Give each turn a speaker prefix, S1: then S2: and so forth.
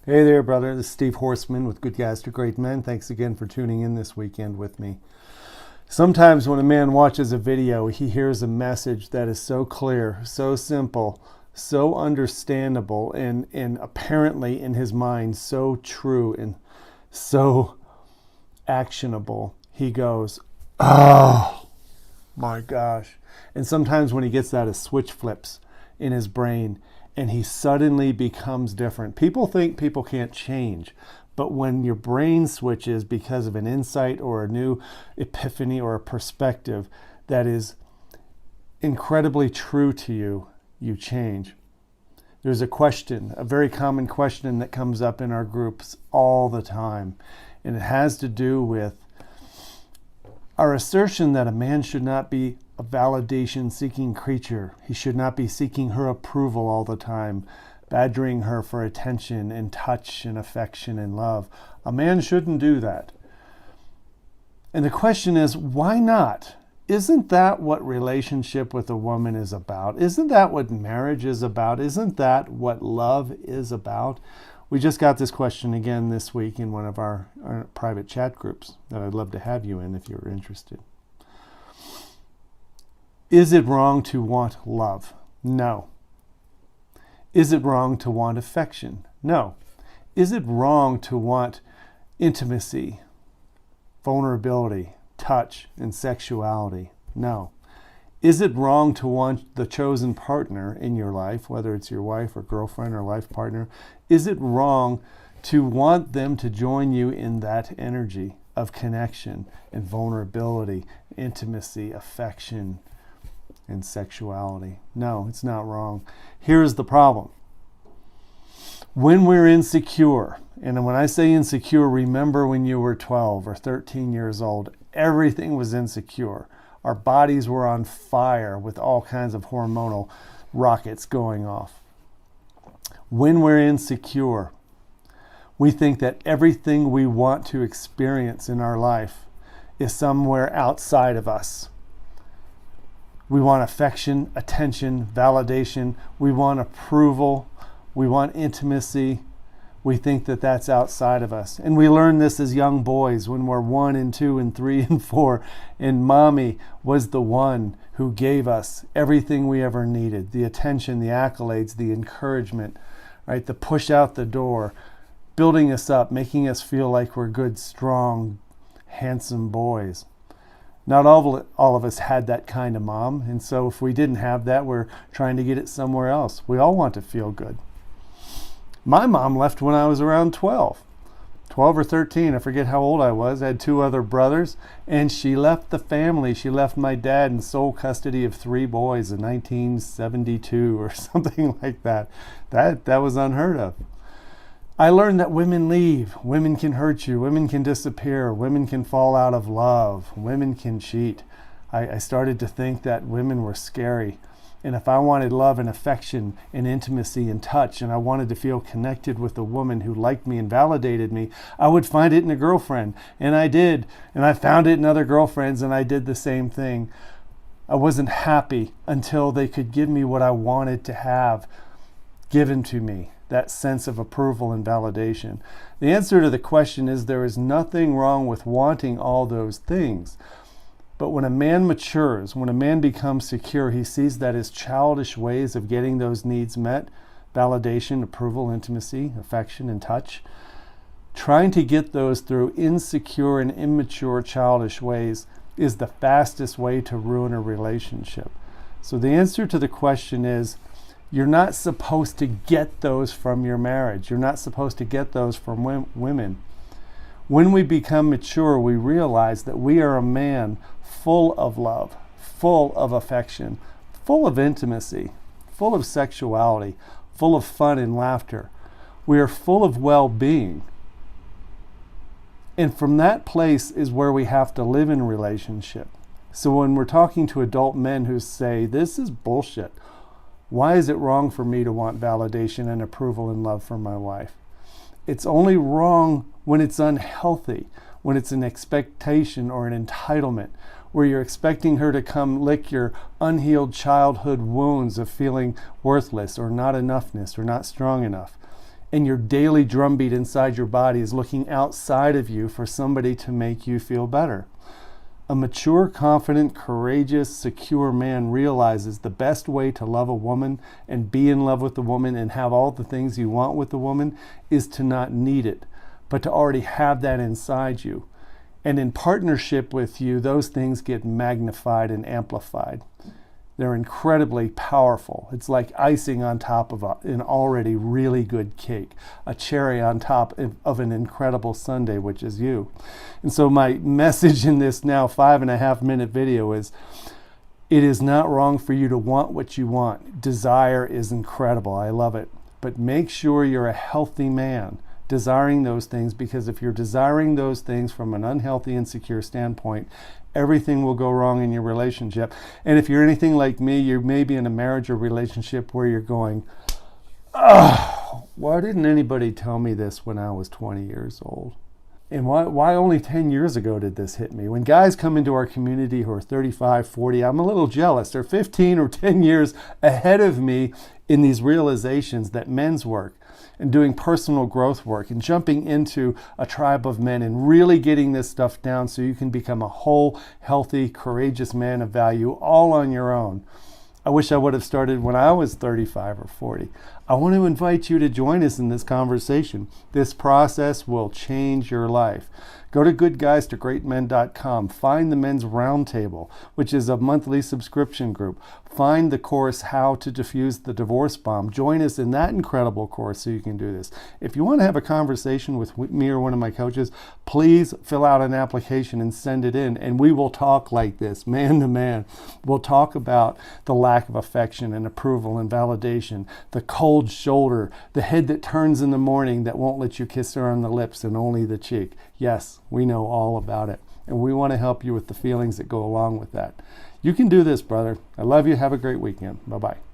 S1: Hey there, brother. This is Steve Horseman with Good Guys to Great Men. Thanks again for tuning in this weekend with me. Sometimes when a man watches a video, he hears a message that is so clear, so simple, so understandable, and apparently in his mind so true and so actionable. He goes, oh my gosh. And sometimes when he gets that, a switch flips in his brain and he suddenly becomes different. People think people can't change, but when your brain switches because of an insight or a new epiphany or a perspective that is incredibly true to you, you change. There's a question, a very common question that comes up in our groups all the time, and it has to do with our assertion that a man should not be a validation-seeking creature. He should not be seeking her approval all the time, badgering her for attention and touch and affection and love. A man shouldn't do that. And the question is, why not? Isn't that what relationship with a woman is about? Isn't that what marriage is about? Isn't that what love is about? We just got this question again this week in one of our private chat groups that I'd love to have you in if you're interested. Is it wrong to want love? No. Is it wrong to want affection? No. Is it wrong to want intimacy, vulnerability, touch, and sexuality? No. Is it wrong to want the chosen partner in your life, whether it's your wife or girlfriend or life partner? Is it wrong to want them to join you in that energy of connection and vulnerability, intimacy, affection, and sexuality? No, it's not wrong. Here's the problem. When we're insecure, and when I say insecure, remember when you were 12 or 13 years old, everything was insecure. Our bodies were on fire with all kinds of hormonal rockets going off. When we're insecure, we think that everything we want to experience in our life is somewhere outside of us. We want affection, attention, validation. We want approval. We want intimacy. We think that that's outside of us. And we learn this as young boys when we're 1 and 2 and 3 and 4. And mommy was the one who gave us everything we ever needed. The attention, the accolades, the encouragement, right? The push out the door, building us up, making us feel like we're good, strong, handsome boys. Not all of us had that kind of mom. And so if we didn't have that, we're trying to get it somewhere else. We all want to feel good. My mom left when I was around 12 or 13. I forget how old I was. I had 2 other brothers, and she left the family. She left my dad in sole custody of 3 boys in 1972 or something like that. That was unheard of. I learned that women leave. Women can hurt you. Women can disappear. Women can fall out of love. Women can cheat. I started to think that women were scary. And if I wanted love and affection and intimacy and touch, and I wanted to feel connected with a woman who liked me and validated me, I would find it in a girlfriend. And I did. And I found it in other girlfriends, and I did the same thing. I wasn't happy until they could give me what I wanted to have given to me, that sense of approval and validation. The answer to the question is there is nothing wrong with wanting all those things. But when a man matures, when a man becomes secure, he sees that his childish ways of getting those needs met, validation, approval, intimacy, affection, and touch, trying to get those through insecure and immature childish ways is the fastest way to ruin a relationship. So the answer to the question is, you're not supposed to get those from your marriage. You're not supposed to get those from women. When we become mature, we realize that we are a man full of love, full of affection, full of intimacy, full of sexuality, full of fun and laughter. We are full of well-being. And from that place is where we have to live in a relationship. So when we're talking to adult men who say, this is bullshit, why is it wrong for me to want validation and approval and love from my wife? It's only wrong when it's unhealthy, when it's an expectation or an entitlement, where you're expecting her to come lick your unhealed childhood wounds of feeling worthless or not enoughness or not strong enough. and your daily drumbeat inside your body is looking outside of you for somebody to make you feel better. A mature, confident, courageous, secure man realizes the best way to love a woman and be in love with a woman and have all the things you want with a woman is to not need it, but to already have that inside you. And in partnership with you, those things get magnified and amplified. They're incredibly powerful. It's like icing on top of an already really good cake, a cherry on top of an incredible sundae, which is you. And so my message in this now 5.5-minute video is, it is not wrong for you to want what you want. Desire is incredible. I love it. But make sure you're a healthy man desiring those things, because if you're desiring those things from an unhealthy, insecure standpoint, everything will go wrong in your relationship. And if you're anything like me, you may be in a marriage or relationship where you're going, oh, why didn't anybody tell me this when I was 20 years old? And why only 10 years ago did this hit me? When guys come into our community who are 35, 40, I'm a little jealous. They're 15 or 10 years ahead of me in these realizations that men's work and doing personal growth work and jumping into a tribe of men and really getting this stuff down so you can become a whole, healthy, courageous man of value all on your own. I wish I would have started when I was 35 or 40. I want to invite you to join us in this conversation. This process will change your life. Go to goodguystogreatmen.com. Find the Men's Roundtable, which is a monthly subscription group. Find the course, How to Defuse the Divorce Bomb. Join us in that incredible course so you can do this. If you want to have a conversation with me or one of my coaches, please fill out an application and send it in, and we will talk like this, man to man. We'll talk about the lack of affection and approval and validation, the cold shoulder, the head that turns in the morning that won't let you kiss her on the lips and only the cheek. Yes, we know all about it, and we want to help you with the feelings that go along with that. You can do this, brother. I love you. Have a great weekend. Bye-bye.